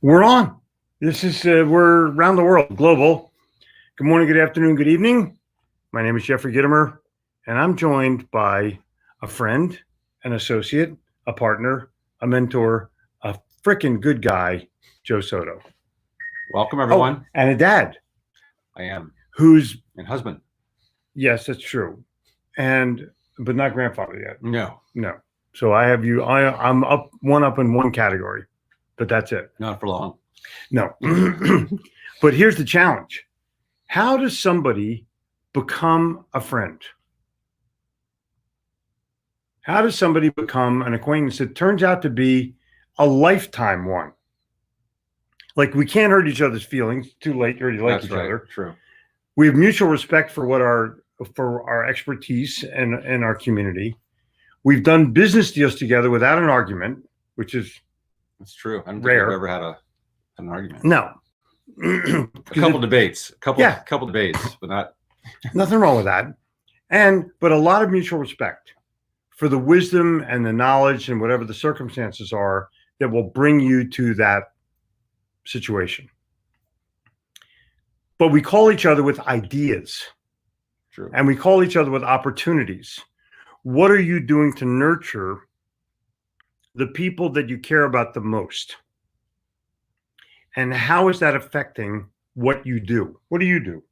We're on. This is, we're around the world, global. Good morning, good afternoon, good evening. My name is Jeffrey Gittimer, and I'm joined by a friend, an associate, a partner, a mentor, a freaking good guy, Joe Soto. Welcome, everyone. And a dad. I am. Who's... And husband. Yes, that's true. But not grandfather yet. No. So I have you, I'm up in one category, but that's it. Not for long. No. But here's the challenge. How does somebody become a friend? How does somebody become an acquaintance that turns out to be a lifetime one? Like, we can't hurt each other's feelings. Too late. You already like each other. True. We have mutual respect for our expertise and our community. We've done business deals together without an argument, which is... That's true. I don't rare. think I've ever had an argument. No. A couple debates, but not... Nothing wrong with that. But a lot of mutual respect for the wisdom and the knowledge and whatever the circumstances are that will bring you to that situation. But we call each other with ideas. True. And we call each other with opportunities. What are you doing to nurture the people that you care about the most? And how is that affecting what you do? What do you do?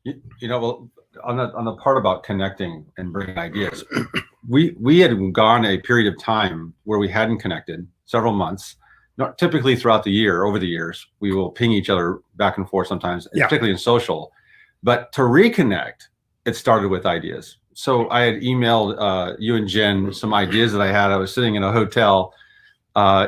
You know, well, on the part about connecting and bringing ideas, we had gone a period of time where we hadn't connected, several months. Not typically throughout the year, over the years, we will ping each other back and forth sometimes, particularly in social. But to reconnect, it started with ideas. So I had emailed you and Jen some ideas that I had. I was sitting in a hotel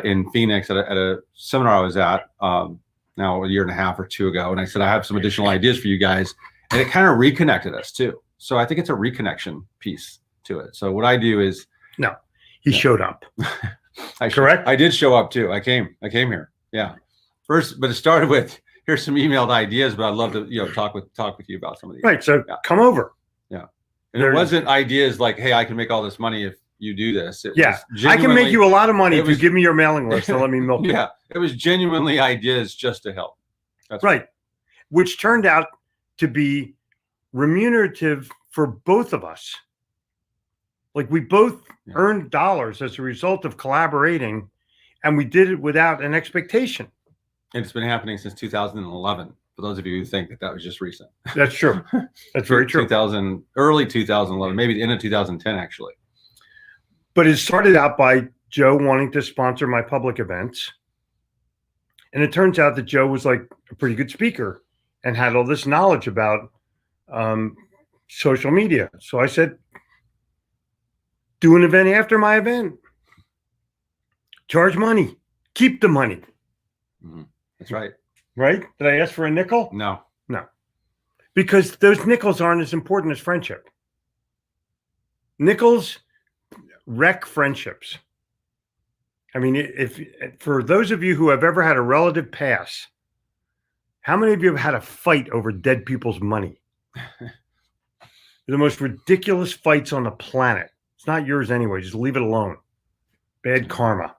in Phoenix at a seminar I was at now a year and a half or two ago. And I said, I have some additional ideas for you guys. And it kind of reconnected us too. So I think it's a reconnection piece to it. So what I do is... No, he showed up. Correct? I did show up too. I came here. Yeah. First, but it started with, here's some emailed ideas, but I'd love to, talk with you about some of these. Right. So come over. Yeah. And it wasn't ideas like, hey, I can make all this money if you do this. I can make you a lot of money if you give me your mailing list and let me milk it. Yeah. It was genuinely ideas just to help. That's right. Which turned out to be remunerative for both of us. Like, we both earned dollars as a result of collaborating, and we did it without an expectation. And it's been happening since 2011. For those of you who think that was just recent. That's true. That's very true. Early 2011, maybe the end of 2010, actually. But it started out by Joe wanting to sponsor my public events. And it turns out that Joe was like a pretty good speaker and had all this knowledge about social media. So I said, do an event after my event. Charge money. Keep the money. Mm-hmm. That's right. Right? Did I ask for a nickel? No. Because those nickels aren't as important as friendship. Nickels wreck friendships. I mean, if for those of you who have ever had a relative pass, how many of you have had a fight over dead people's money? The most ridiculous fights on the planet. It's not yours anyway. Just leave it alone. Bad karma.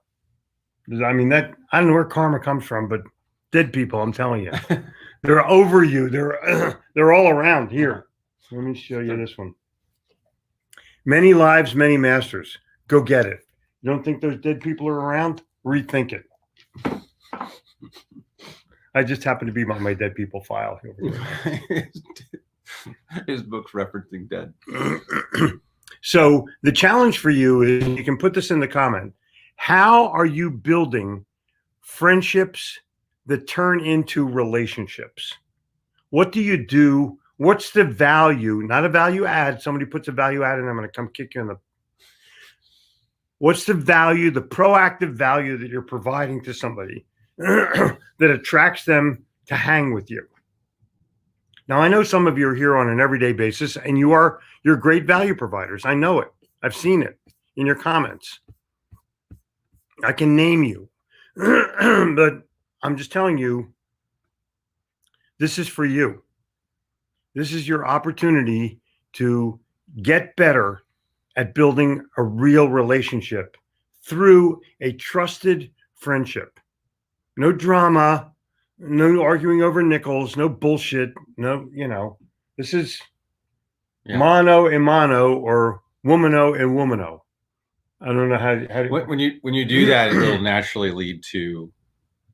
I mean, I don't know where karma comes from, but dead people, I'm telling you, they're over you. They're all around here. Let me show you this one. Many lives, many masters. Go get it. You don't think those dead people are around? Rethink it. I just happen to be on my dead people file here. His book's referencing dead. So the challenge for you is, you can put this in the comment. How are you building friendships that turn into relationships? What do you do? What's the value? Not a value add. Somebody puts a value add and I'm going to come kick you in the... What's the value, the proactive value that you're providing to somebody that attracts them to hang with you? Now, I know some of you are here on an everyday basis, and you're great value providers. I know it. I've seen it in your comments. I can name you, but I'm just telling you, this is for you. This is your opportunity to get better at building a real relationship through a trusted friendship. no drama, no arguing over nickels, no bullshit. No, this is mano a mano or womano and womano. I don't know how when you do that, it'll naturally lead to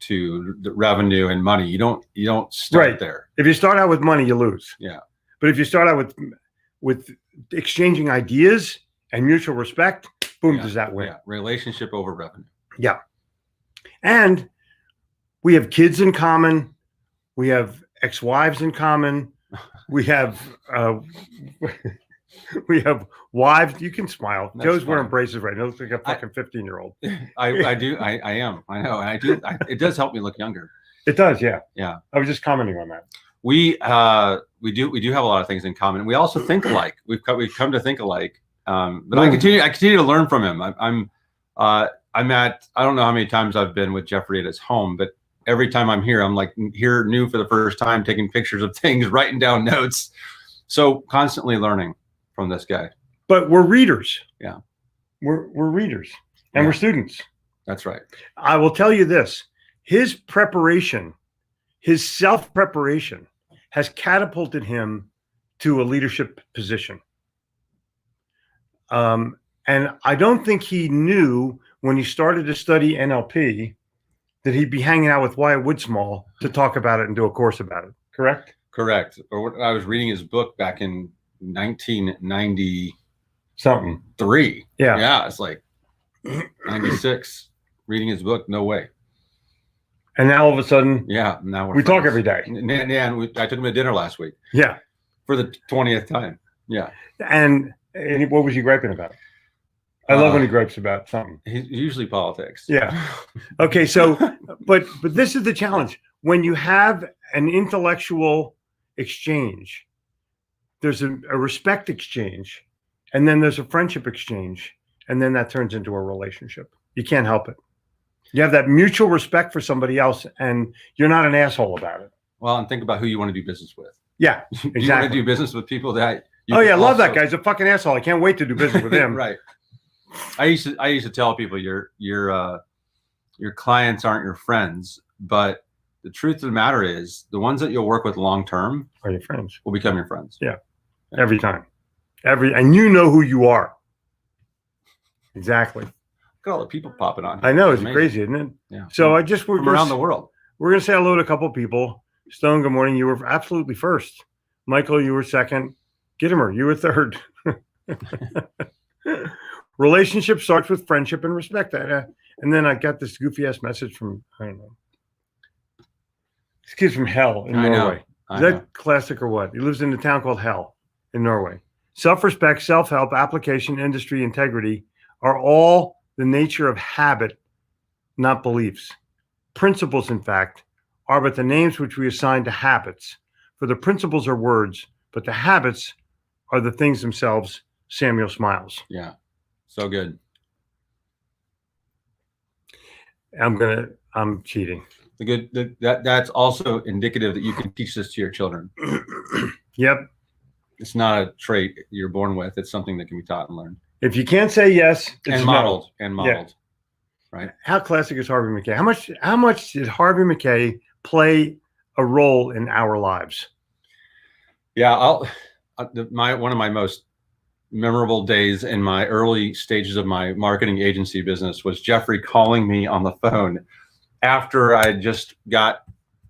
the revenue and money. You don't start there. If you start out with money, you lose. Yeah. But if you start out with exchanging ideas and mutual respect, boom, does that win. Yeah. Relationship over revenue. Yeah. And we have kids in common. We have ex-wives in common. We have wives. You can smile. That's Joe's wearing braces right now. He looks like a fucking 15-year-old. I do. I am. I know. I do. It does help me look younger. It does. Yeah. Yeah. I was just commenting on that. We do have a lot of things in common. We also think alike. We've come to think alike. But I continue to learn from him. I'm at, I don't know how many times I've been with Jeffrey at his home, but every time I'm here, I'm like here new for the first time, taking pictures of things, writing down notes. So constantly learning from this guy. But we're readers. Yeah. We're readers and we're students. That's right. I will tell you this, his preparation, his self-preparation has catapulted him to a leadership position. And I don't think he knew when he started to study NLP that he'd be hanging out with Wyatt Woodsmall to talk about it and do a course about it. Correct? Correct. Or I was reading his book back in 1990 something. 3. Yeah. Yeah. It's like 96 reading his book. No way. And now all of a sudden, now we talk every day. And I took him to dinner last week. Yeah. For the 20th time. Yeah. And what was he griping about? I love when he gripes about something. Usually politics. Yeah. Okay. So, but this is the challenge. When you have an intellectual exchange, there's a respect exchange, and then there's a friendship exchange, and then that turns into a relationship. You can't help it. You have that mutual respect for somebody else, and you're not an asshole about it. Well, and think about who you want to do business with. Yeah, exactly. You want to do business with people that. I love that guy. He's a fucking asshole. I can't wait to do business with him. Right. I used to tell people your clients aren't your friends, but the truth of the matter is the ones that you'll work with long term are your friends. Will become your friends. Yeah. Every time. And you know who you are. Exactly. Look at all the people popping on. I know, it's crazy, isn't it? Yeah. So we're from around the world. We're gonna say hello to a couple of people. Stone, good morning. You were absolutely first. Michael, you were second. Gittimer, you were third. Relationship starts with friendship and respect. And then I got this goofy ass message from, I don't know. This kid's from Hell in Norway. Is that classic or what? He lives in a town called Hell in Norway. Self-respect, self-help, application, industry, integrity are all the nature of habit, not beliefs. Principles, in fact, are but the names which we assign to habits. For the principles are words, but the habits are the things themselves. Samuel smiles. Yeah. So good. I'm cheating. That's also indicative that you can teach this to your children. Yep. It's not a trait you're born with. It's something that can be taught and learned. If you can't say yes, it's modeled. Yeah. Right. How classic is Harvey Mackay? How much did Harvey Mackay play a role in our lives? Yeah, one of my most memorable days in my early stages of my marketing agency business was Jeffrey calling me on the phone after I just got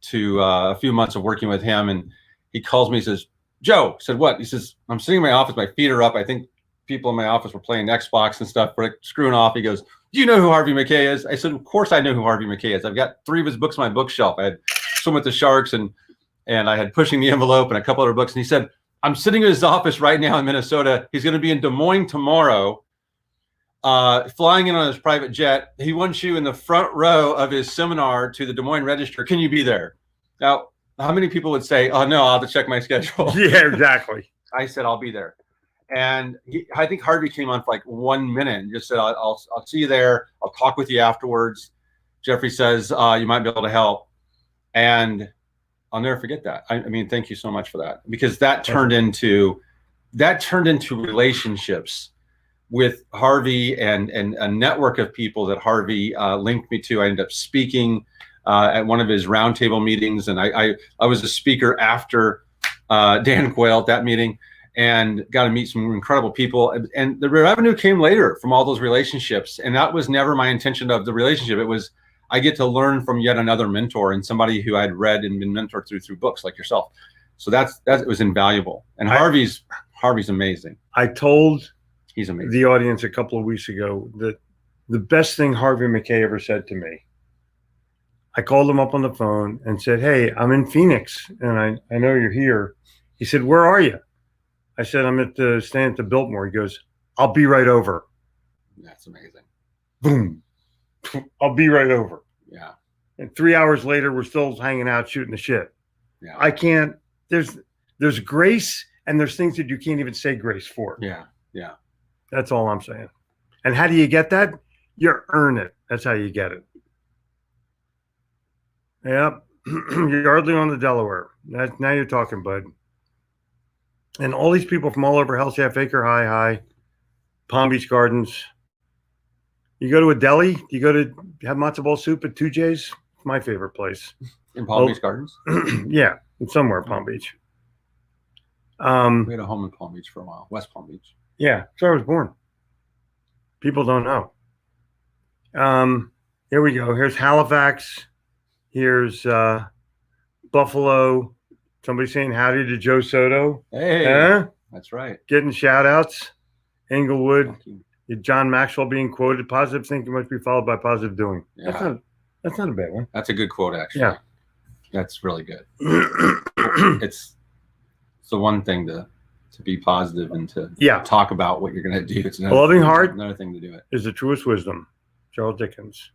to a few months of working with him, and he calls me. He says, "Joe," I said, "What?" He says, "I'm sitting in my office. My feet are up. I think people in my office were playing Xbox and stuff. We're like screwing off." He goes, "Do you know who Harvey Mackay is?" I said, "Of course I know who Harvey Mackay is. I've got 3 of his books on my bookshelf. I had Swim with the Sharks and I had Pushing the Envelope and a couple other books." And he said, "I'm sitting in his office right now in Minnesota. He's going to be in Des Moines tomorrow, flying in on his private jet. He wants you in the front row of his seminar to the Des Moines Register. Can you be there?" Now, how many people would say, "Oh no, I'll have to check my schedule"? Yeah, exactly. I said, "I'll be there." And I think Harvey came on for like 1 minute and just said, I'll see you there. I'll talk with you afterwards. Jeffrey says, you might be able to help. And I'll never forget that. I mean, thank you so much for that, because that turned into relationships with Harvey and a network of people that Harvey linked me to. I ended up speaking at one of his roundtable meetings, and I was a speaker after Dan Quayle at that meeting, and got to meet some incredible people. And the revenue came later from all those relationships, and that was never my intention of the relationship. It was I get to learn from yet another mentor and somebody who I'd read and been mentored through books like yourself. So that was invaluable. And Harvey's amazing. I told he's amazing. The audience a couple of weeks ago that the best thing Harvey McKay ever said to me. I called him up on the phone and said, "Hey, I'm in Phoenix, and I know you're here." He said, "Where are you?" I said, "I'm at the stand at the Biltmore." He goes, "I'll be right over." That's amazing. Boom. I'll be right over. Yeah. And 3 hours later, we're still hanging out, shooting the shit. Yeah. I can't. There's grace, and there's things that you can't even say grace for. Yeah. Yeah. That's all I'm saying. And how do you get that? You earn it. That's how you get it. Yep. You're hardly on the Delaware. Now you're talking, bud. And all these people from all over Hell's Half Acre High, Palm Beach Gardens. You go to a deli, you go to have matzo ball soup at 2J's. My favorite place. In Palm Beach Gardens? Yeah, somewhere in Palm Beach. We had a home in Palm Beach for a while, West Palm Beach. Yeah, that's where I was born. People don't know. Here we go. Here's Halifax. Here's Buffalo. Somebody saying howdy to Joe Soto. Hey, that's right. Getting shout outs. Englewood. John Maxwell being quoted. Positive thinking must be followed by positive doing. Yeah. That's not a bad one. That's a good quote, actually. Yeah. That's really good. It's the one thing to be positive and to talk about what you're going to do. It's a loving heart. Another thing to do it. Is the truest wisdom. Charles Dickens.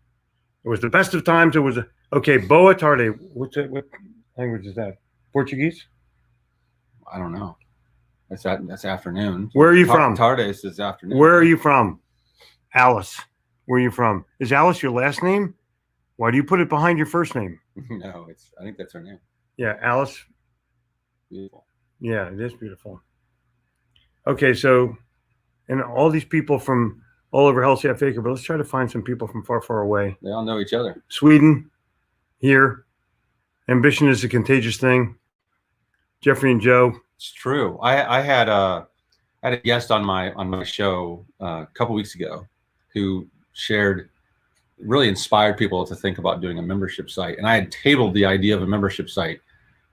It was the best of times. It was Boa Tarde. What language is that? Portuguese? I don't know. That's afternoon. Where are you from? Tardes is afternoon. Where are you from? Alice. Where are you from? Is Alice your last name? Why do you put it behind your first name? No, I think that's her name. Yeah, Alice. Beautiful. Yeah, it is beautiful. Okay, so, and all these people from all over Hell's Half Acre, but let's try to find some people from far, far away. They all know each other. Sweden, here. Ambition is a contagious thing. Jeffrey and Joe. It's true. I had a guest on my show a couple weeks ago who really inspired people to think about doing a membership site. And I had tabled the idea of a membership site.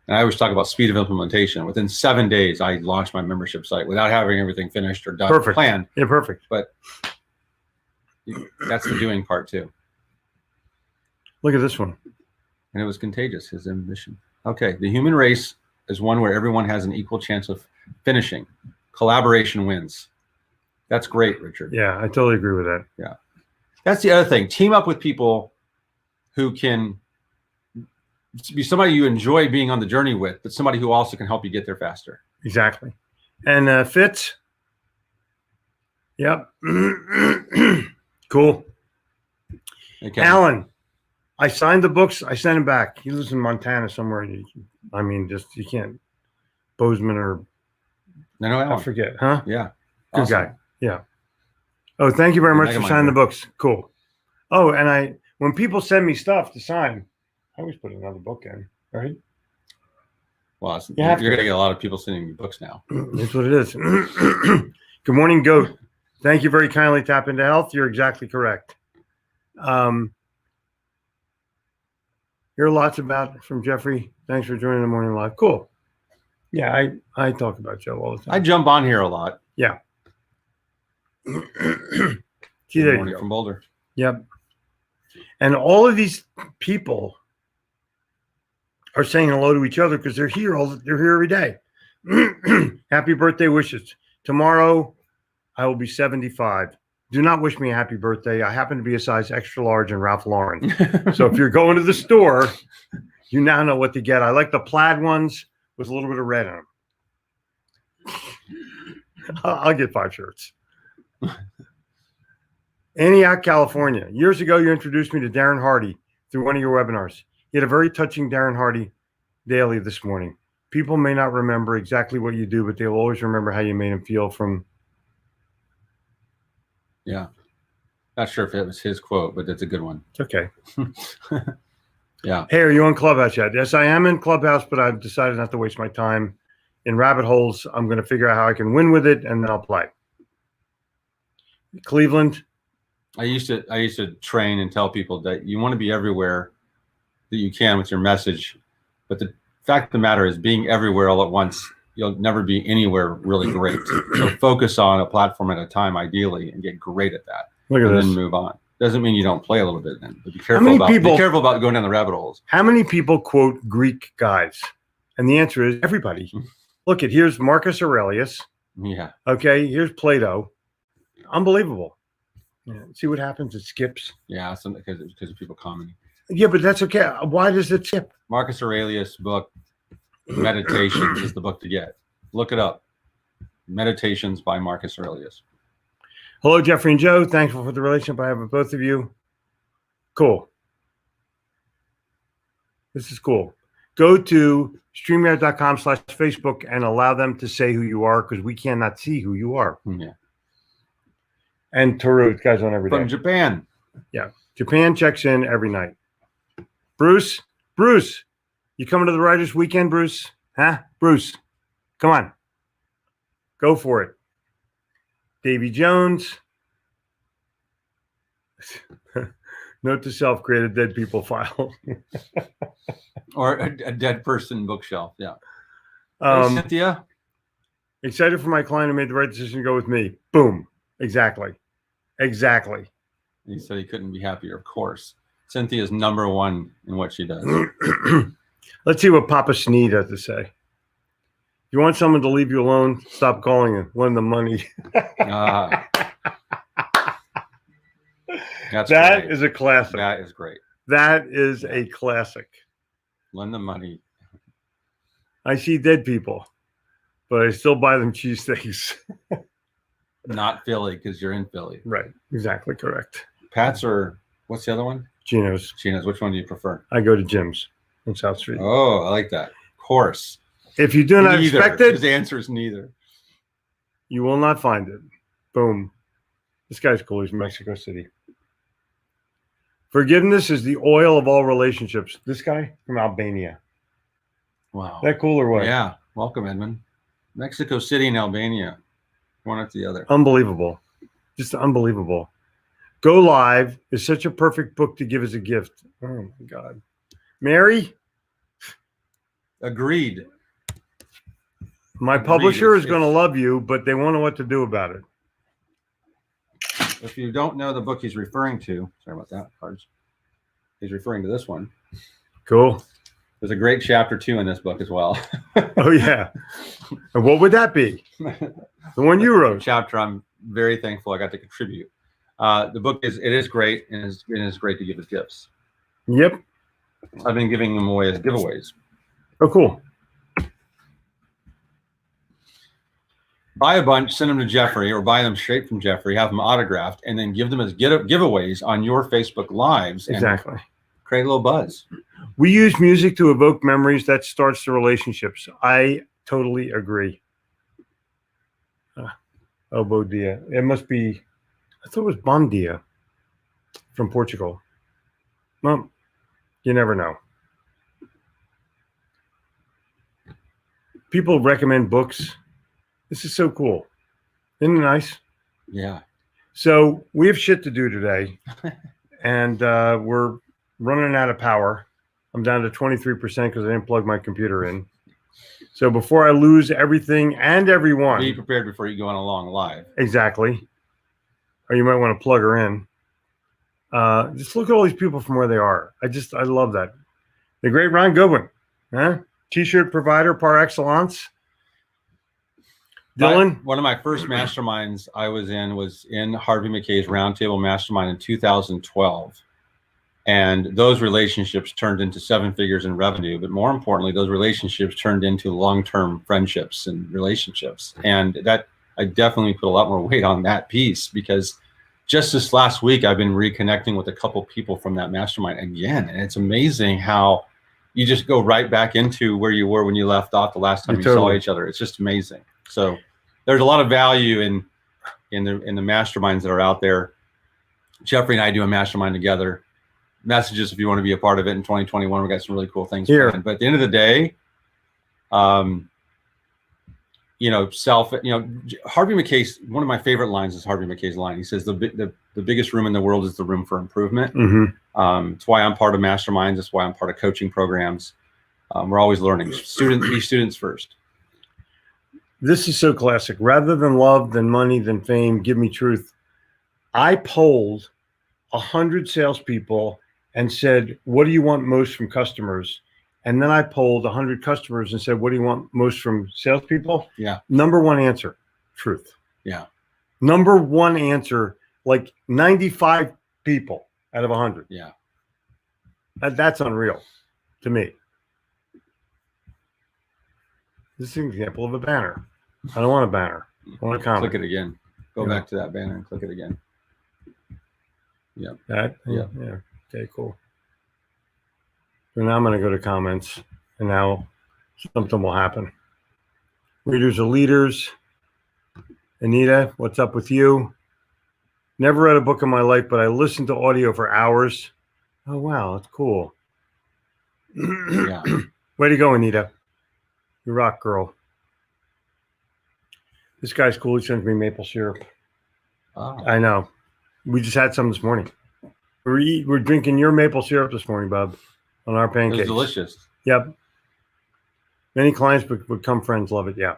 And I always talk about speed of implementation. Within 7 days, I launched my membership site without having everything finished or done. Perfect. Planned. Yeah, perfect. But that's the doing part too. Look at this one. And it was contagious, his ambition. Okay, the human race is one where everyone has an equal chance of finishing. Collaboration wins. That's great, Richard. Yeah, I totally agree with that. Yeah. That's the other thing. Team up with people who can be somebody you enjoy being on the journey with, but somebody who also can help you get there faster. Exactly. And Fitz. Yep. Cool. Okay. Alan, I signed the books. I sent him back. He lives in Montana somewhere. You can't. Bozeman or No, I forget. Huh? Yeah. Good Awesome. guy. Yeah. Oh, thank you very much for signing the books. Cool. Oh, and when people send me stuff to sign, I always put another book in, right? Well, you're going to get a lot of people sending you books now. That's what it is. Good morning, Goat. Thank you very kindly. Tap into health. You're exactly correct. Hear lots about from Jeffrey. Thanks for joining the morning live. Cool. Yeah, I talk about Joe all the time. I jump on here a lot. Yeah. See, there you go. From Boulder. Yep. And all of these people are saying hello to each other because they're here every day. Happy birthday wishes. Tomorrow I will be 75. Do not wish me a happy birthday. I happen to be a size extra large in Ralph Lauren. So if you're going to the store, you now know what to get. I like the plaid ones with a little bit of red in them. I'll get 5 shirts. Antioch, California. Years ago, you introduced me to Darren Hardy through one of your webinars. You had a very touching Darren Hardy daily this morning. People may not remember exactly what you do, but they'll always remember how you made them feel from. Yeah. Not sure if it was his quote, but that's a good one. It's okay. Yeah. Hey, are you on Clubhouse yet? Yes, I am in Clubhouse, but I've decided not to waste my time in rabbit holes. I'm going to figure out how I can win with it, and then I'll play. Cleveland. I used to train and tell people that you want to be everywhere that you can with your message, but the fact of the matter is, being everywhere all at once, you'll never be anywhere really great. So focus on a platform at a time, ideally, and get great at that. Look at and this. then move on. Doesn't mean you don't play a little bit then, but be many people- careful about going down the rabbit holes. How many people quote Greek guys? And the answer is everybody. Look at, here's Marcus Aurelius. Yeah. Okay, here's Plato. Unbelievable. Yeah, see what happens? It skips. Yeah, because of people commenting. Yeah, but that's okay. Why does it skip? Marcus Aurelius' book, Meditations, is the book to get. Look it up. Meditations by Marcus Aurelius. Hello, Jeffrey and Joe. Thankful for the relationship I have with both of you. Cool. This is cool. Go to StreamYard.com/Facebook and allow them to say who you are, because we cannot see who you are. Yeah. And Toru, guys on every day. From Japan. Yeah. Japan checks in every night. Bruce, you coming to the Writers Weekend, Bruce? Huh? Bruce, come on. Go for it. Davy Jones. Note to self, create a dead people file. Or a dead person bookshelf. Yeah. Hey, Cynthia. Excited for my client who made the right decision to go with me. Boom. Exactly. He said he couldn't be happier, of course. Cynthia's #1 in what she does. Let's see what Papa Sneed has to say. If you want someone to leave you alone, stop calling him. Lend them money. That That is a classic. That is great. That is a classic. Lend them money. I see dead people, but I still buy them cheesesteaks. Not Philly, because you're in Philly. Right. Exactly correct. Pat's or what's the other one? Geno's. Gina's. Which one do you prefer? I go to Jim's on South Street. Oh, I like that. Of course. If you do not expect it, His answer is neither. you will not find it. Boom. This guy's cool. He's from Mexico City. Forgiveness is the oil of all relationships. This guy from Albania. Wow. That cool or what? Yeah. Welcome, Edmund. Mexico City and Albania. One after the other. Unbelievable. Just unbelievable. Go Live is such a perfect book to give as a gift. Oh my God. Mary, Agreed. my Agreed. publisher is It's- going to love you, but they won't know what to do about it. If you don't know the book he's referring to, sorry about that, cards. He's referring to this one. Cool. There's a great chapter 2 in this book as well. Oh, yeah. And what would that be? The one you wrote. Chapter I'm very thankful I got to contribute. The book is great, and it is great to give as gifts. Yep. I've been giving them away as giveaways. Oh, cool. Buy a bunch, send them to Jeffrey, or buy them straight from Jeffrey, have them autographed, and then give them as giveaways on your Facebook Lives. And Exactly. create a little buzz. We use music to evoke memories. That starts the relationships. I totally agree. Oh, Bom Dia. It must be, I thought it was Bom Dia from Portugal. Well, you never know. People recommend books. This is so cool. Isn't it nice? Yeah. So we have shit to do today, and we're running out of power. I'm down to 23% because I didn't plug my computer in. So before I lose everything and everyone. Be prepared before you go on along live. Exactly. Or you might want to plug her in. Just look at all these people from where they are. I love that. The great Ron Goodwin, huh? T-shirt provider par excellence. Dylan? One of my first masterminds I was in Harvey McKay's Roundtable Mastermind in 2012. And those relationships turned into 7 figures in revenue. But more importantly, those relationships turned into long-term friendships and relationships. And that I definitely put a lot more weight on that piece, because just this last week, I've been reconnecting with a couple people from that mastermind again. And it's amazing how you just go right back into where you were when you left off the last time you saw each other. It's just amazing. So there's a lot of value in the masterminds that are out there. Jeffrey and I do a mastermind together. messages if you want to be a part of it in 2021. We got some really cool things Here. planned. But at the end of the day, Harvey McKay's, one of my favorite lines is Harvey McKay's line. He says the biggest room in the world is the room for improvement. Mm-hmm. It's why I'm part of Masterminds. It's why I'm part of coaching programs. We're always learning. Be students first. This is so classic. Rather than love, than money, than fame, give me truth. I polled 100 salespeople and said, what do you want most from customers? And then I polled 100 customers and said, what do you want most from salespeople? Yeah. Number one answer, truth. Yeah. Number one answer, like 95 people out of 100. Yeah. That's unreal to me. This is an example of a banner. I don't want a banner. I want a comment. Click it again. Go back to that banner and click it again. Yeah. That? Yeah. Yeah. Okay, cool. So now I'm going to go to comments, and now something will happen. Readers are leaders. Anita, what's up with you? Never read a book in my life, but I listened to audio for hours. Oh, wow. That's cool. Yeah. Way to go, Anita. You rock, girl. This guy's cool. He sends me maple syrup. Oh. I know. We just had some this morning. We're drinking your maple syrup this morning, Bob, on our It pancakes. was delicious. Yep. Many clients would become friends, love it. Yeah.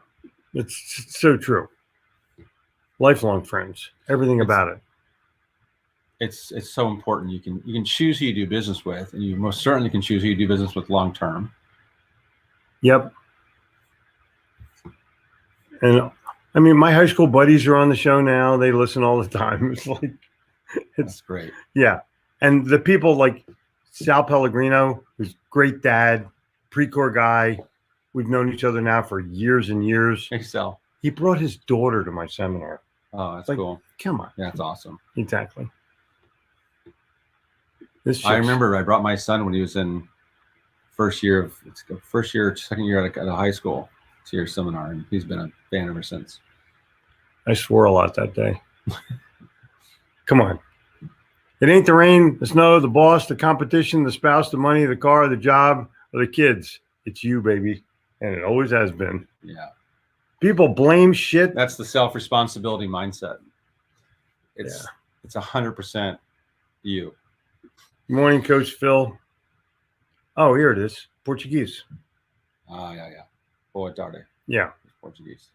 It's so true. Lifelong friends. Everything about it. It's so important. You can choose who you do business with, and you most certainly can choose who you do business with long term. Yep. And I mean, my high school buddies are on the show now. They listen all the time. It's like, That's great. yeah. And the people like Sal Pellegrino, who's great dad, Precor guy. We've known each other now for years and years. Hey, Sal. He brought his daughter to my seminar. Oh, that's Like, cool. Come on. Yeah, that's awesome. Exactly. I remember I brought my son when he was in second year at a high school to your seminar, and he's been a fan ever since. I swore a lot that day. Come on. It ain't the rain, the snow, the boss, the competition, the spouse, the money, the car, the job, or the kids. It's you, baby. And it always has been. Yeah. People blame shit. That's the self-responsibility mindset. It's 100% you. Good morning, Coach Phil. Oh, here it is. Portuguese. Yeah. Boa tarde. Yeah. Portuguese.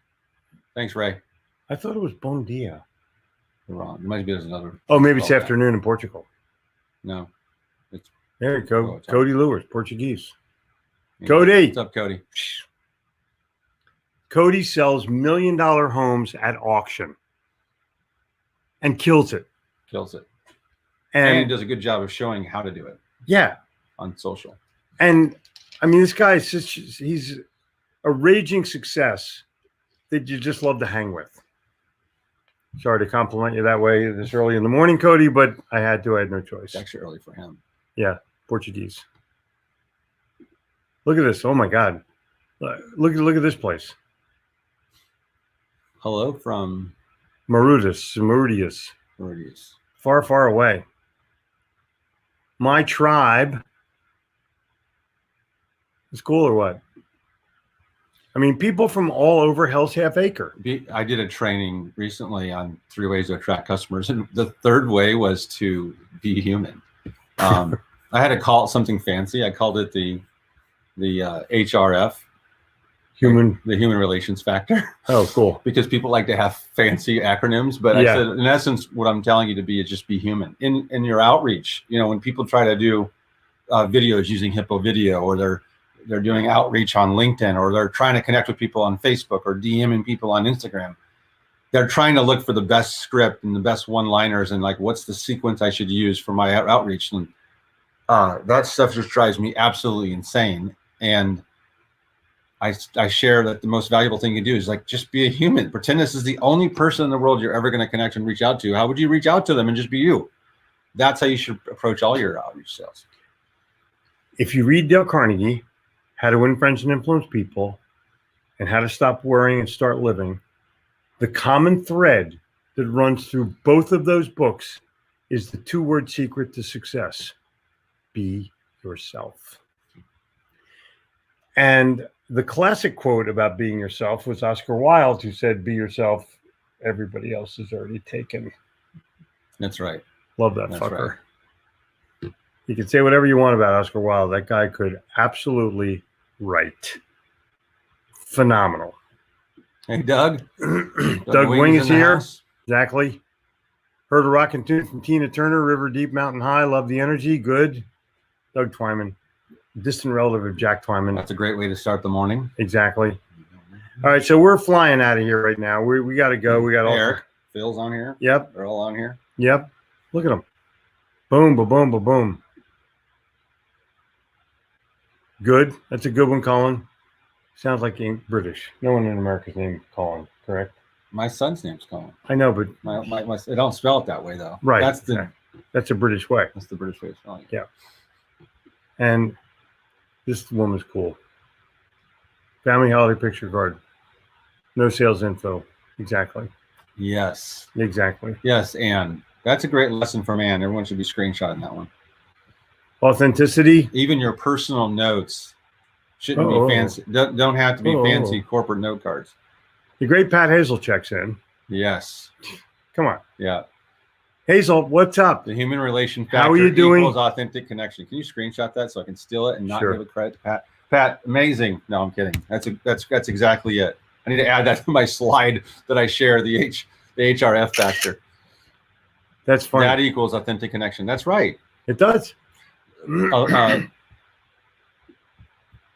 Thanks, Ray. I thought it was bon dia. You're wrong. It might be there's another. Oh, maybe it's afternoon in Portugal. No. There you go. Oh, Cody Lewis, Portuguese. Cody. What's up, Cody? Cody sells $1 million homes at auction and kills it. Kills it. And he And does a good job of showing how to do it yeah. on social. And I mean, this guy is he's a raging success that you just love to hang with. Sorry to compliment you that way this early in the morning, Cody, but I had to. I had no choice. It's actually early for him. Yeah, Portuguese. Look at this. Oh my God. Look at this place. Hello from Mauritius. Far, far away. My tribe. Is cool or what? I mean, people from all over Hell's Half Acre. I did a training recently on 3 ways to attract customers, and the third way was to be human. I had to call it something fancy. I called it the HRF, Human. the human relations factor. Oh, cool. Because people like to have fancy acronyms, but Yeah. I said, in essence, what I'm telling you to be is just be human in your outreach. You know, when people try to do videos using Hippo Video, or they're doing outreach on LinkedIn, or they're trying to connect with people on Facebook, or DMing people on Instagram, they're trying to look for the best script and the best one-liners and like, what's the sequence I should use for my outreach? And that stuff just drives me absolutely insane. And I share that the most valuable thing you do is like, just be a human. Pretend this is the only person in the world you're ever going to connect and reach out to. How would you reach out to them and just be you? That's how you should approach all your outreach sales. If you read Dale Carnegie, How to Win Friends and Influence People, and How to Stop Worrying and Start Living, the common thread that runs through both of those books is the 2-word secret to success: be yourself. And the classic quote about being yourself was Oscar Wilde, who said, be yourself, everybody else is already taken. That's right. Love that That's fucker. right. You can say whatever you want about Oscar Wilde. That guy could absolutely write. Phenomenal. Hey, Doug. Doug Wing is in the here. house. Exactly. Heard a rockin' tune from Tina Turner, River Deep, Mountain High. Love the energy. Good. Doug Twyman, distant relative of Jack Twyman. That's a great way to start the morning. Exactly. All right, so we're flying out of here right now. We got to go. We got Hey, all. Eric, Phil's on here. Yep. They're all on here. Yep. Look at them. Boom, ba boom, ba boom. Good. That's a good one, Colin. Sounds like British. No one in America's named Colin, correct? My son's name's Colin. I know, but I don't spell it that way though. right. That's a British way. That's the British way of spelling it. Yeah. And this woman's cool. Family holiday picture card. No sales info. Exactly. Yes. Exactly. Yes, Anne. That's a great lesson from Anne. Everyone should be screenshotting that one. Authenticity. Even your personal notes shouldn't be fancy. Don't have to be fancy corporate note cards. The great Pat Hazel checks in. Yes. Come on. Yeah. Hazel, what's up? The human relation factor How are you doing? equals authentic connection. Can you screenshot that so I can steal it and not Sure. give it credit to Pat? Pat, amazing. No, I'm kidding. That's exactly it. I need to add that to my slide that I share, the HRF factor. That's funny. That equals authentic connection. That's right. It does.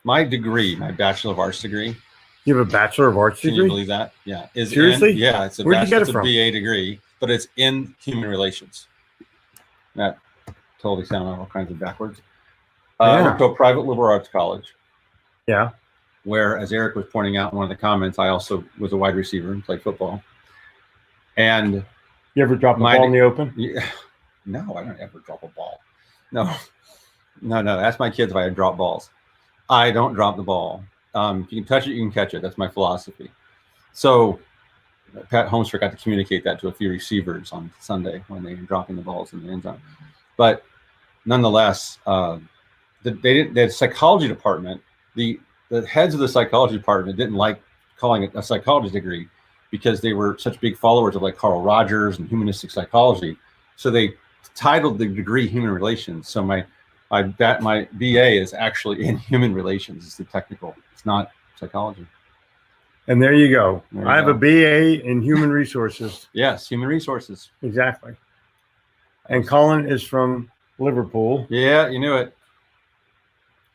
My degree, my Bachelor of Arts degree. You have a Bachelor of Arts degree? Can you believe that? Yeah. Seriously? Yeah, it's a Where'd you get it from? BA degree, but it's in human relations. That totally sound all kinds of backwards. I went to a private liberal arts college. Yeah. Where, as Eric was pointing out in one of the comments, I also was a wide receiver and played football. And you ever drop a ball in the open? Yeah, no, I don't ever drop a ball. No. Ask my kids if I drop balls. I don't drop the ball. If you can touch it, you can catch it. That's my philosophy. So Pat Holmes got to communicate that to a few receivers on Sunday when they were dropping the balls in the end zone. But nonetheless, the psychology department, the heads of the psychology department didn't like calling it a psychology degree because they were such big followers of like Carl Rogers and humanistic psychology. So they titled the degree Human Relations. So my BA is actually in human relations. It's the technical. It's not psychology. And there you go. I have a BA in human resources. Yes, human resources. Exactly. And Colin is from Liverpool. Yeah, you knew it.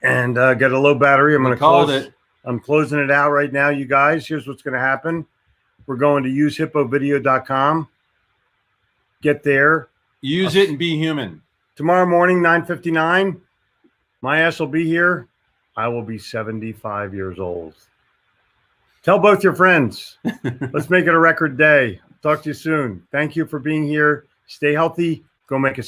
And got a low battery. I'm going to close it. I'm closing it out right now, you guys. Here's what's going to happen. We're going to usehippovideo.com. Get there. Use it and be human. Tomorrow morning, 9:59. My ass will be here. I will be 75 years old. Tell both your friends. Let's make it a record day. Talk to you soon. Thank you for being here. Stay healthy. Go make a sale.